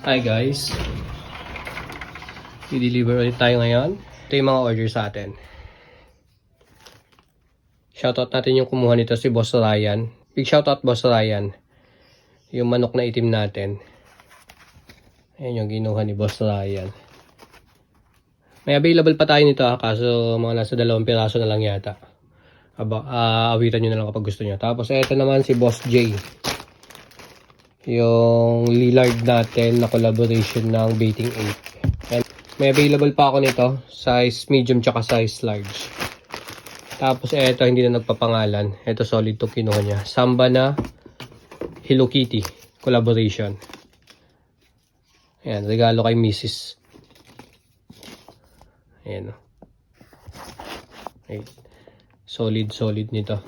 Hi guys, i-deliver ulit tayo ngayon. Ito yung mga order sa atin. Shoutout natin yung kumuha nito, si Boss Ryan. Big shoutout Boss Ryan. Yung manok na itim natin. Ayan yung ginuha ni Boss Ryan. May available pa tayo nito kaso mga nasa 2 piraso na lang yata. Awitan nyo na lang kapag gusto nyo. Tapos ito naman si Boss J. Yung Lillard natin na collaboration ng Baiting 8. And may available pa ako nito, size medium tsaka size large. Tapos ito hindi na nagpapangalan. Ito solid to kinuha niya. Samba na Hello Kitty collaboration. Ayan, regalo kay Mrs. Ayan. Okay. Solid nito.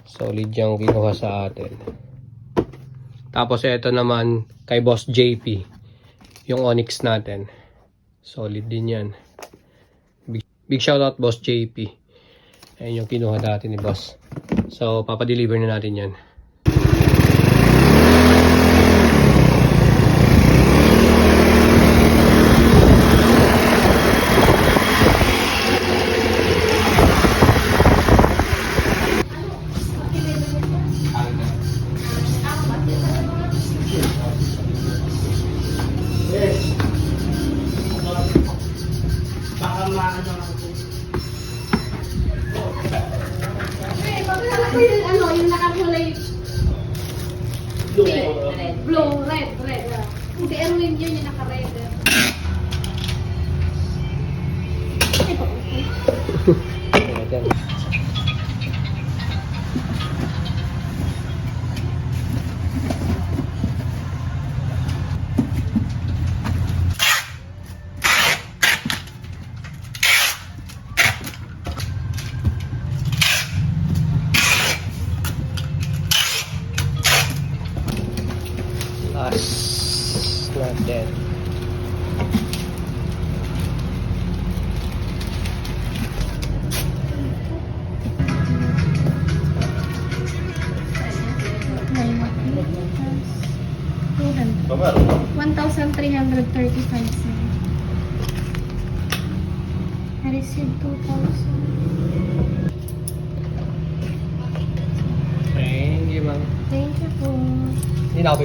Solid yung kinuha sa atin. Tapos ito naman kay Boss JP. Yung Onyx natin. Solid din yan. Big shoutout Boss JP. Ayan yung kinuha natin ni Boss. So papadeliver na natin yan. Yung nakakulay blue, red. Hindi, Erwin yun yung naka-red. Not dead. $1,335. I received 2,000. Thank you, ma'am. Thank you po. Hindi na ako